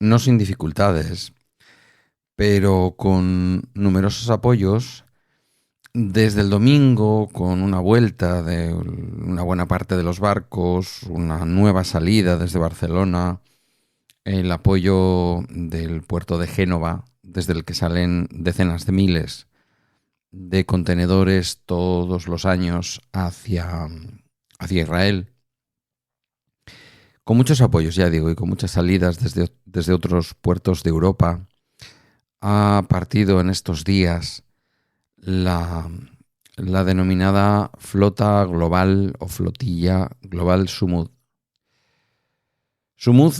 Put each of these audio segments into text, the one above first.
no sin dificultades, pero con numerosos apoyos desde el domingo, con una vuelta de una buena parte de los barcos, una nueva salida desde Barcelona, el apoyo del puerto de Génova, desde el que salen decenas de miles de contenedores todos los años hacia Israel, con muchos apoyos, ya digo, y con muchas salidas desde otros puertos de Europa. Ha partido en estos días la denominada flota global o flotilla global Sumud. Sumud,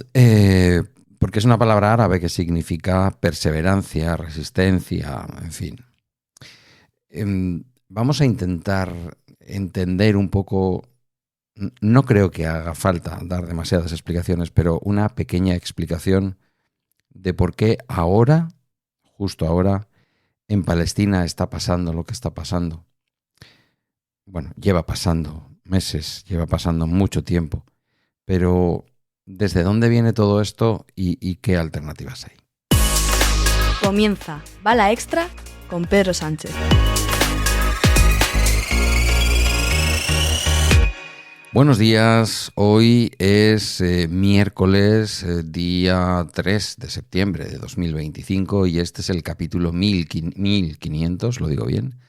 porque es una palabra árabe que significa perseverancia, resistencia, en fin. Vamos a intentar entender un poco, no creo que haga falta dar demasiadas explicaciones, pero una pequeña explicación de por qué ahora, justo ahora, en Palestina está pasando lo que está pasando. Bueno, lleva pasando meses, lleva pasando mucho tiempo, pero ¿desde dónde viene todo esto y qué alternativas hay? Comienza Bala Extra con Pedro Sánchez. Buenos días, hoy es miércoles, día 3 de septiembre de 2025 y este es el capítulo 1500, lo digo bien,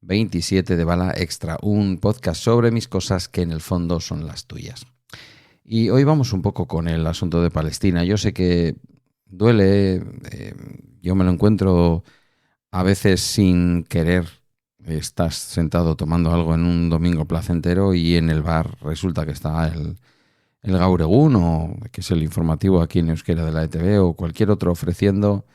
27 de Bala Extra, un podcast sobre mis cosas que en el fondo son las tuyas. Y hoy vamos un poco con el asunto de Palestina. Yo sé que duele, yo me lo encuentro a veces sin querer. Estás sentado tomando algo en un domingo placentero y en el bar resulta que está el Gaur Egun, o que es el informativo aquí en euskera de la ETV, o cualquier otro ofreciendo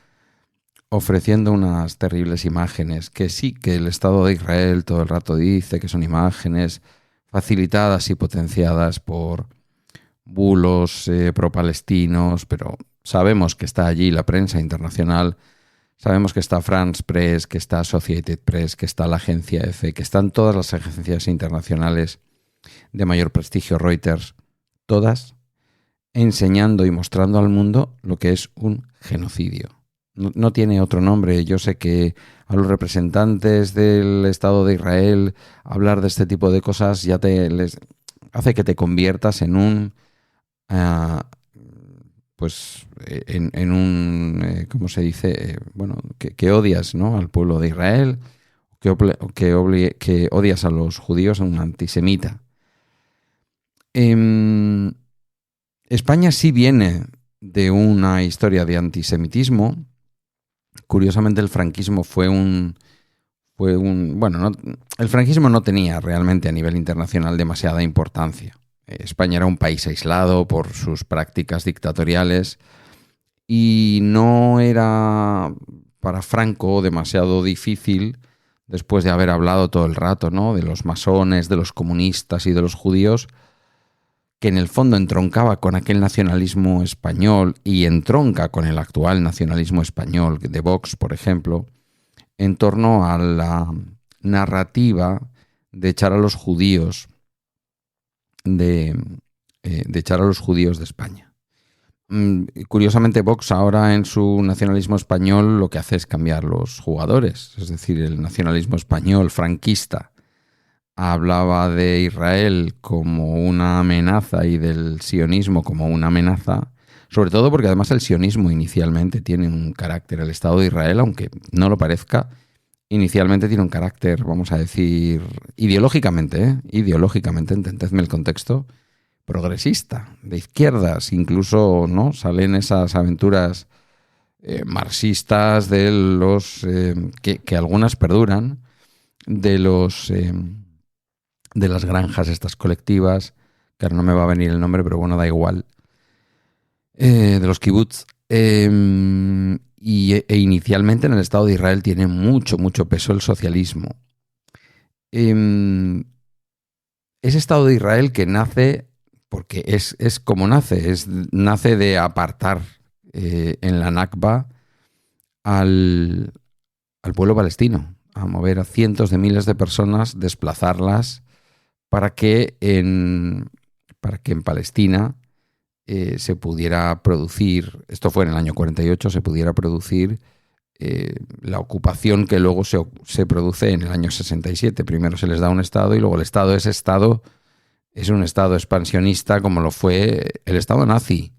unas terribles imágenes que sí, que el Estado de Israel todo el rato dice que son imágenes facilitadas y potenciadas por bulos pro-palestinos, pero sabemos que está allí la prensa internacional. Sabemos que está France Press, que está Associated Press, que está la agencia EFE, que están todas las agencias internacionales de mayor prestigio, Reuters, todas enseñando y mostrando al mundo lo que es un genocidio. No tiene otro nombre. Yo sé que a los representantes del Estado de Israel hablar de este tipo de cosas ya les hace que te conviertas en un... en un, ¿cómo se dice? Bueno, que odias, ¿no?, al pueblo de Israel, que odias a los judíos, un antisemita. España sí viene de una historia de antisemitismo. Curiosamente, el franquismo el franquismo no tenía realmente a nivel internacional demasiada importancia. España era un país aislado por sus prácticas dictatoriales y no era para Franco demasiado difícil, después de haber hablado todo el rato, ¿no?, de los masones, de los comunistas y de los judíos, que en el fondo entroncaba con aquel nacionalismo español y entronca con el actual nacionalismo español de Vox, por ejemplo, en torno a la narrativa de echar a los judíos de España. Curiosamente, Vox ahora en su nacionalismo español lo que hace es cambiar los jugadores. Es decir, el nacionalismo español franquista hablaba de Israel como una amenaza y del sionismo como una amenaza, sobre todo porque además el sionismo inicialmente tiene un carácter, el Estado de Israel, aunque no lo parezca, inicialmente tiene un carácter, vamos a decir, ideológicamente, entendedme el contexto, progresista, de izquierdas, incluso, ¿no?, salen esas aventuras marxistas de los que algunas perduran, de las granjas estas colectivas, que ahora no me va a venir el nombre, pero bueno, da igual, de los kibbutz. E inicialmente en el Estado de Israel tiene mucho peso el socialismo. Ese Estado de Israel que nace, porque es como nace, nace de apartar en la Nakba al pueblo palestino, a mover a cientos de miles de personas, desplazarlas para que en Palestina se pudiera producir, esto fue en el año 48, se pudiera producir la ocupación que luego se produce en el año 67. Primero se les da un Estado y luego el Estado es un Estado expansionista como lo fue el Estado nazi,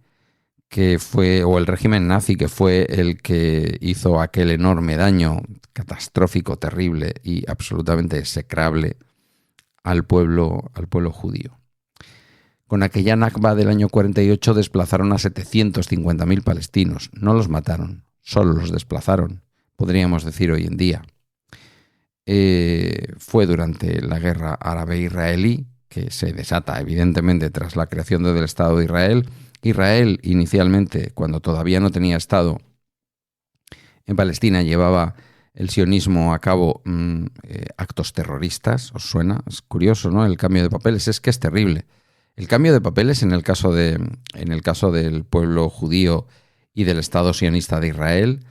o el régimen nazi, que fue el que hizo aquel enorme daño catastrófico, terrible y absolutamente execrable al pueblo judío. Con aquella Nakba del año 48 desplazaron a 750.000 palestinos. No los mataron, solo los desplazaron, podríamos decir hoy en día. Fue durante la guerra árabe-israelí, que se desata evidentemente tras la creación del Estado de Israel. Israel inicialmente, cuando todavía no tenía Estado en Palestina, llevaba el sionismo a cabo actos terroristas. ¿Os suena? Es curioso, ¿no? El cambio de papeles es que es terrible. El cambio de papeles en el caso del pueblo judío y del Estado sionista de Israel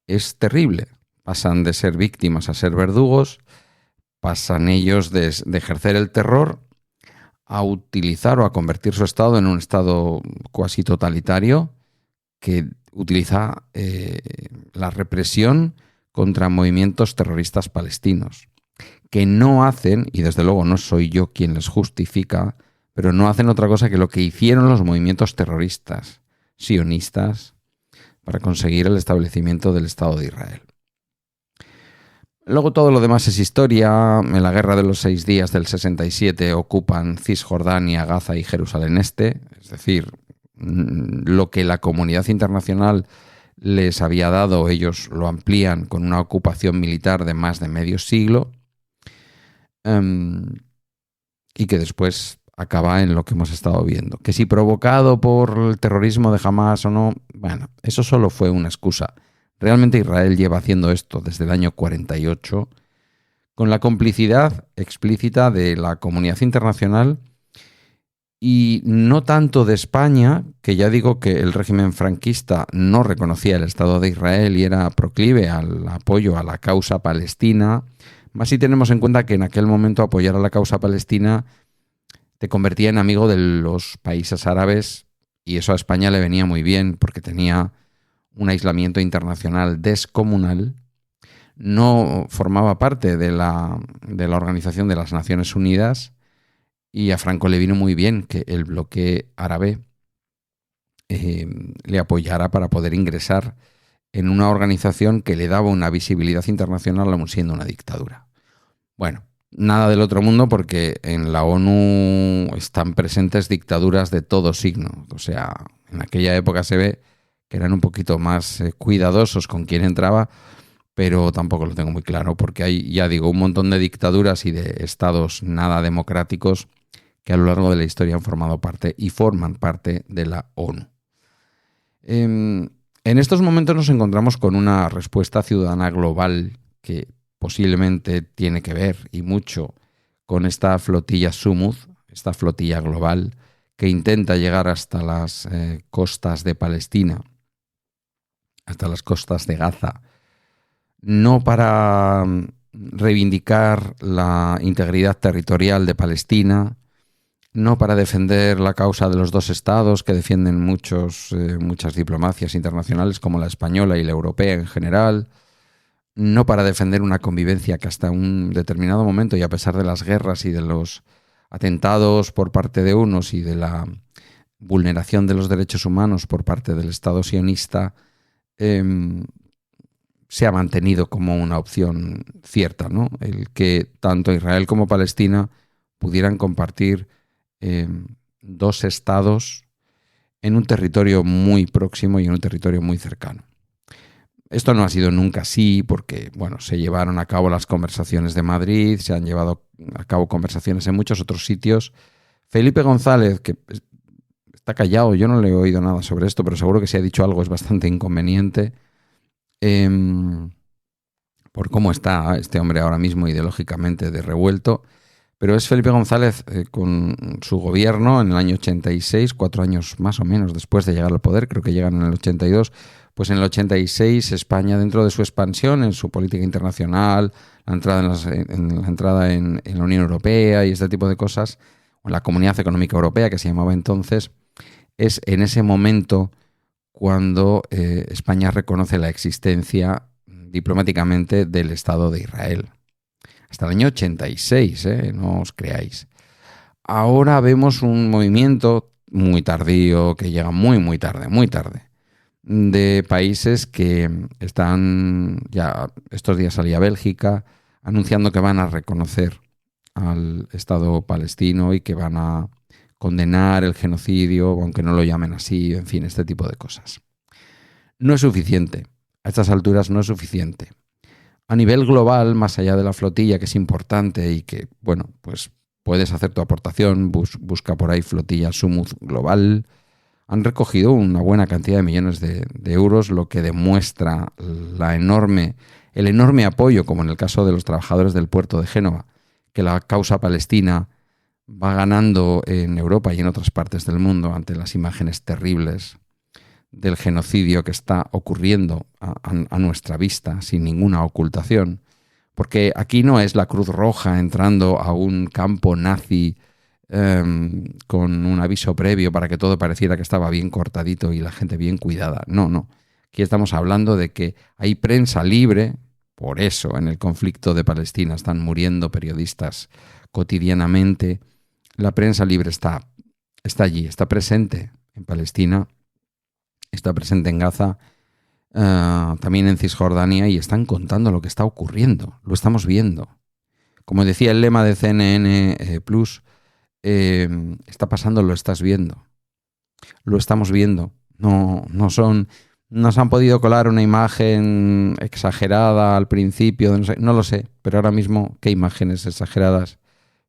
es terrible. Pasan de ser víctimas a ser verdugos, pasan ellos de ejercer el terror a utilizar o a convertir su Estado en un Estado cuasi totalitario que utiliza la represión contra movimientos terroristas palestinos, que no hacen, y desde luego no soy yo quien les justifica, pero no hacen otra cosa que lo que hicieron los movimientos terroristas sionistas para conseguir el establecimiento del Estado de Israel. Luego todo lo demás es historia. En la Guerra de los 6 días del 67 ocupan Cisjordania, Gaza y Jerusalén Este, es decir, lo que la comunidad internacional les había dado, ellos lo amplían con una ocupación militar de más de medio siglo, y que después acaba en lo que hemos estado viendo. Que si provocado por el terrorismo de Hamás o no, bueno, eso solo fue una excusa. Realmente Israel lleva haciendo esto desde el año 48 con la complicidad explícita de la comunidad internacional y no tanto de España, que ya digo que el régimen franquista no reconocía el Estado de Israel y era proclive al apoyo a la causa palestina, más si tenemos en cuenta que en aquel momento apoyar a la causa palestina te convertía en amigo de los países árabes y eso a España le venía muy bien porque tenía un aislamiento internacional descomunal, no formaba parte de la Organización de las Naciones Unidas y a Franco le vino muy bien que el bloque árabe le apoyara para poder ingresar en una organización que le daba una visibilidad internacional aun siendo una dictadura. Bueno, nada del otro mundo porque en la ONU están presentes dictaduras de todo signo. O sea, en aquella época se ve que eran un poquito más cuidadosos con quién entraba, pero tampoco lo tengo muy claro porque hay, ya digo, un montón de dictaduras y de estados nada democráticos que a lo largo de la historia han formado parte y forman parte de la ONU. En estos momentos nos encontramos con una respuesta ciudadana global que posiblemente tiene que ver y mucho con esta flotilla Sumud, esta flotilla global que intenta llegar hasta las costas de Palestina, hasta las costas de Gaza, no para reivindicar la integridad territorial de Palestina, no para defender la causa de los dos estados que defienden muchas diplomacias internacionales como la española y la europea en general, no para defender una convivencia que hasta un determinado momento y a pesar de las guerras y de los atentados por parte de unos y de la vulneración de los derechos humanos por parte del Estado sionista, se ha mantenido como una opción cierta, ¿no? El que tanto Israel como Palestina pudieran compartir dos estados en un territorio muy próximo y en un territorio muy cercano. Esto no ha sido nunca así porque, bueno, se llevaron a cabo las conversaciones de Madrid, se han llevado a cabo conversaciones en muchos otros sitios. Felipe González, que está callado, yo no le he oído nada sobre esto, pero seguro que si ha dicho algo es bastante inconveniente por cómo está este hombre ahora mismo ideológicamente de revuelto. Pero es Felipe González con su gobierno en el año 86, 4 años más o menos después de llegar al poder, creo que llegan en el 82, pues en el 86 España, dentro de su expansión en su política internacional, la entrada en la Unión Europea y este tipo de cosas, o la Comunidad Económica Europea que se llamaba entonces, es en ese momento cuando España reconoce la existencia diplomáticamente del Estado de Israel. Hasta el año 86, no os creáis. Ahora vemos un movimiento muy tardío, que llega muy tarde, de países que están, ya estos días salía Bélgica, anunciando que van a reconocer al Estado palestino y que van a condenar el genocidio, aunque no lo llamen así, en fin, este tipo de cosas. No es suficiente. A estas alturas no es suficiente. A nivel global, más allá de la flotilla, que es importante y que, bueno, pues puedes hacer tu aportación, busca por ahí flotilla Sumud Global, han recogido una buena cantidad de millones de euros, lo que demuestra el enorme apoyo, como en el caso de los trabajadores del puerto de Génova, que la causa palestina va ganando en Europa y en otras partes del mundo ante las imágenes terribles del genocidio que está ocurriendo a nuestra vista, sin ninguna ocultación. Porque aquí no es la Cruz Roja entrando a un campo nazi con un aviso previo para que todo pareciera que estaba bien cortadito y la gente bien cuidada. No. Aquí estamos hablando de que hay prensa libre. Por eso en el conflicto de Palestina están muriendo periodistas cotidianamente. La prensa libre está allí, está presente en Palestina, está presente en Gaza, también en Cisjordania, y están contando lo que está ocurriendo. Lo estamos viendo. Como decía el lema de CNN Plus, está pasando, lo estás viendo. Lo estamos viendo. No nos han podido colar una imagen exagerada al principio, no lo sé, pero ahora mismo, ¿qué imágenes exageradas?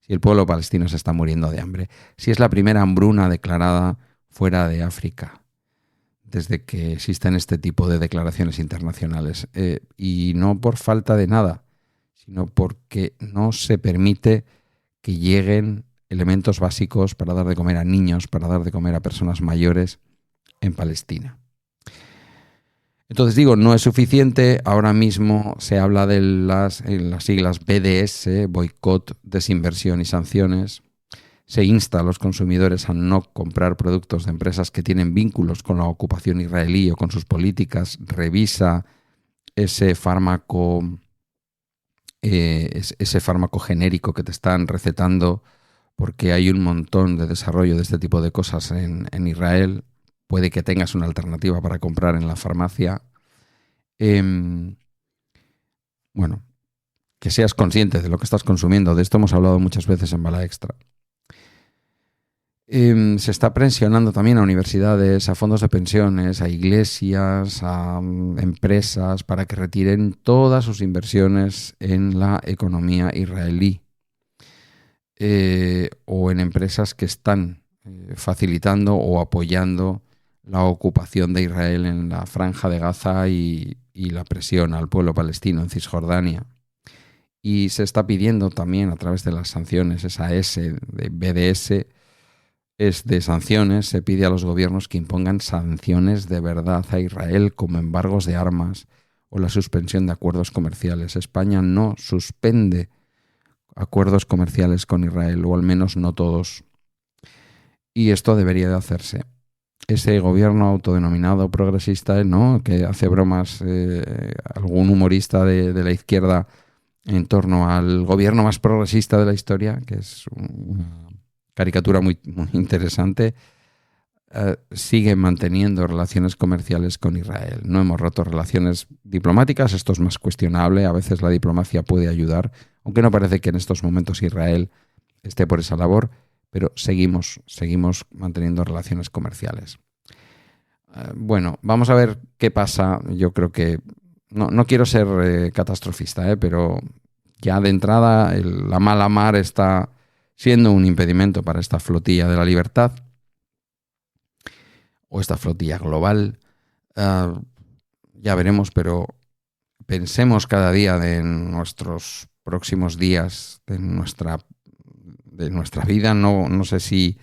Si el pueblo palestino se está muriendo de hambre, si es la primera hambruna declarada fuera de África, desde que existen este tipo de declaraciones internacionales, y no por falta de nada, sino porque no se permite que lleguen elementos básicos para dar de comer a niños, para dar de comer a personas mayores en Palestina. Entonces digo, no es suficiente. Ahora mismo se habla de las siglas BDS, boicot, desinversión y sanciones. Se insta a los consumidores a no comprar productos de empresas que tienen vínculos con la ocupación israelí o con sus políticas. Revisa ese fármaco genérico que te están recetando, porque hay un montón de desarrollo de este tipo de cosas en Israel. Puede que tengas una alternativa para comprar en la farmacia. Bueno, que seas consciente de lo que estás consumiendo. De esto hemos hablado muchas veces en Bala Extra. Se está presionando también a universidades, a fondos de pensiones, a iglesias, a empresas para que retiren todas sus inversiones en la economía israelí, o en empresas que están facilitando o apoyando la ocupación de Israel en la Franja de Gaza y la presión al pueblo palestino en Cisjordania. Y se está pidiendo también, a través de las sanciones, esa S de BDS, es de sanciones, se pide a los gobiernos que impongan sanciones de verdad a Israel, como embargos de armas o la suspensión de acuerdos comerciales. España no suspende acuerdos comerciales con Israel, o al menos no todos. Y esto debería de hacerse. Ese gobierno autodenominado progresista, ¿no?, que hace bromas, algún humorista de la izquierda, en torno al gobierno más progresista de la historia, que es una caricatura muy interesante, sigue manteniendo relaciones comerciales con Israel. No hemos roto relaciones diplomáticas, esto es más cuestionable, a veces la diplomacia puede ayudar, aunque no parece que en estos momentos Israel esté por esa labor, pero seguimos manteniendo relaciones comerciales. Bueno, vamos a ver qué pasa. Yo creo que no quiero ser catastrofista, pero ya de entrada la mala mar está siendo un impedimento para esta flotilla de la libertad, o esta flotilla global. Ya veremos, pero pensemos cada día de nuestros próximos días, de nuestra vida. No sé si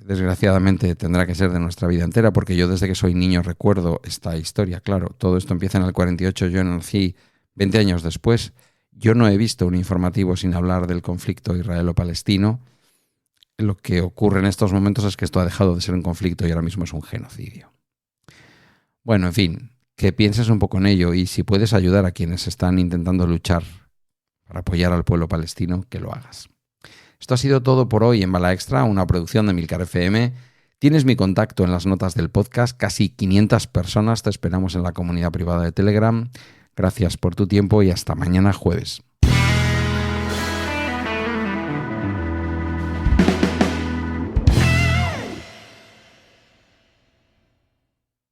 desgraciadamente tendrá que ser de nuestra vida entera, porque yo desde que soy niño recuerdo esta historia. Claro, todo esto empieza en el 48, yo nací 20 años después. Yo no he visto un informativo sin hablar del conflicto israelo-palestino. lo que ocurre en estos momentos es que esto ha dejado de ser un conflicto y ahora mismo es un genocidio. Bueno, en fin, que pienses un poco en ello y si puedes ayudar a quienes están intentando luchar para apoyar al pueblo palestino, que lo hagas. Esto ha sido todo por hoy en Bala Extra, una producción de Emilcar FM. Tienes mi contacto en las notas del podcast, casi 500 personas te esperamos en la comunidad privada de Telegram. Gracias por tu tiempo y hasta mañana jueves.